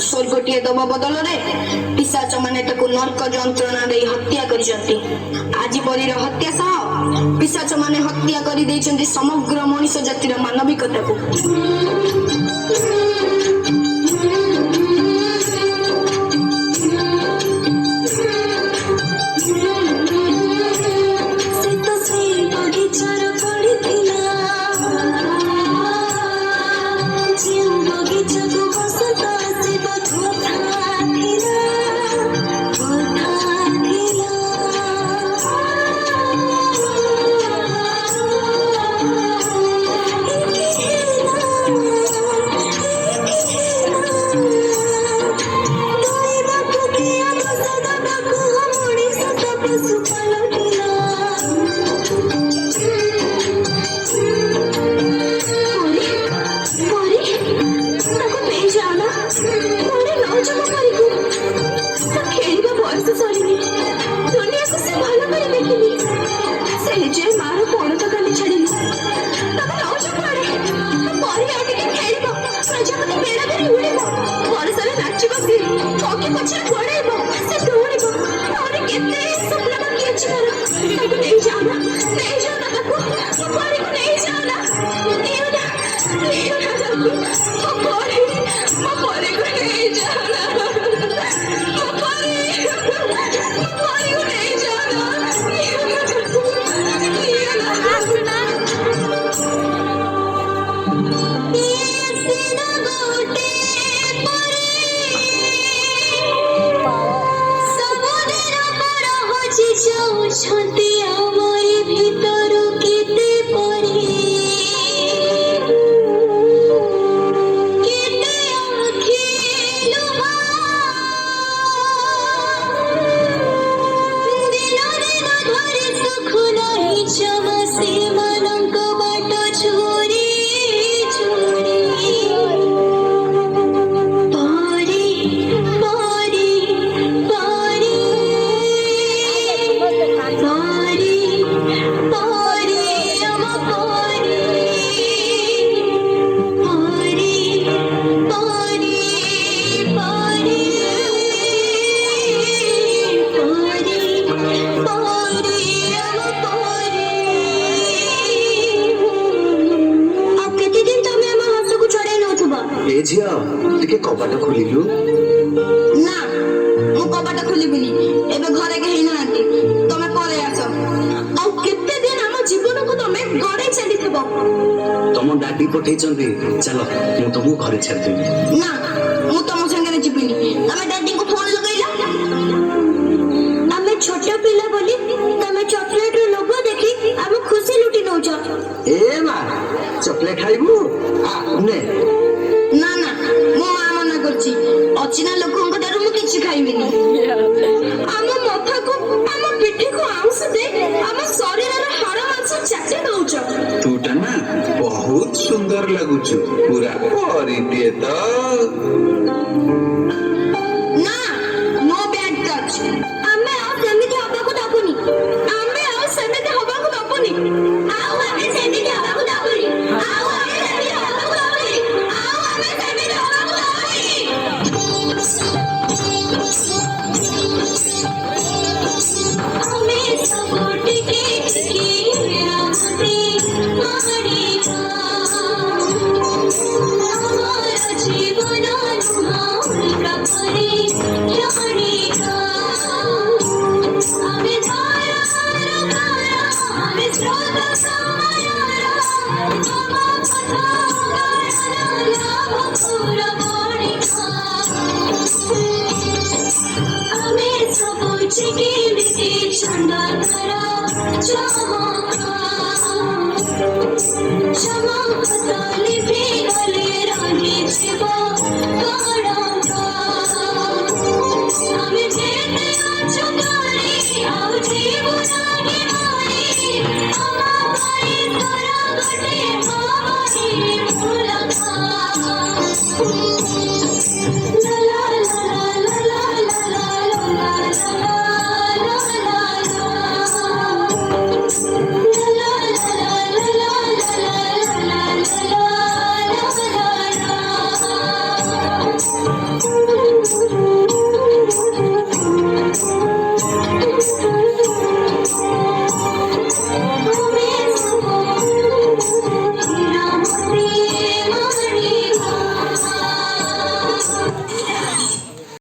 स्वर्गटीय दबा बदल पिशाच माने नर्क जंत्रणा दे हत्या करिसंती। आज परीर हत्या सह पिशाच माने हत्या करि दैछंती समग्र मनुष्य जातिर मानविकता को। झिया टिके कपाट खोलिलु ना मु कपाट खोलिबिनी एबे घरे के हेई नांती तमे परे आछो औ के ଗାଡି ପଠେଇଛନ୍ତି ଚାଲ ମୁଁ ତମକୁ ଘରେ ଛାଡ଼ିଦେବି। ନା ମୁଁ ତମ ସାଙ୍ଗରେ ଯିବିନି। ତମେ ଡାଡିଙ୍କୁ ଫୋନ ଲଗେଇଲ। ଆମେ ଛୋଟ ପିଲା ବୋଲି ତମେ ଚକୋଲେଟ ର ଲୋଭ ଦେଖି ଆମ ଖୁସି ଲୁଟି ନଉଛ। ଏ ମା ଚକଲେଟ ଖାଇବୁ ନେ। ନା ନା ମୋ ମା ମନା କରୁଛି। ଅଚିହ୍ନା ଲୋକଙ୍କ ଠାରୁ ମୁଁ କିଛି ଖାଇବିନି। ଆମ ମଥାକୁ ଆମ ପିଠିକୁ ଆଉଁସି ଦେଇ ଆମ ଶରୀରର ହାଡ଼ ମାଂସ ଚାଟି ଦଉଛ। ତୁଟା ନା ବହୁତ ସୁନ୍ଦର ଲାଗୁଛୁ, ପୁରା ପରିଟିଏ ତ। ନା नो बैड टच। ଆମେ ଆଉ ସେମିତି ହବାକୁ ଦବୁନି। ଆମେ ଆଉ ସେମିତି ହବାକୁ ଦବୁନି। ଆଉ ଆମେ ସେମିତି ହବାକୁ ଦବୁନି। ଆଉ ଆମେ ସେମିତି ହବାକୁ ଦବୁନି। ଆଉ ଆମେ ସେମିତି ହବାକୁ ଦବୁନି। ଆମେ ସବୁ ଟିକେ ଟିକେ ରାତି ମାଡ଼ିବା। ଆମର ଜୀବନ ପ୍ରଭରେ ଜାଣିବା। ଆମେ ଧାରା ଆମେ ସ୍ରୋତ ସମୟର ଆମ କଥା ଲାଭ ପୁର ବଣିବା। ଆମେ ସବୁ ଚିକିମିକି ଚନ୍ଦନର ଚମକ ଲିଭି ଗଲେ ରହିଯିବ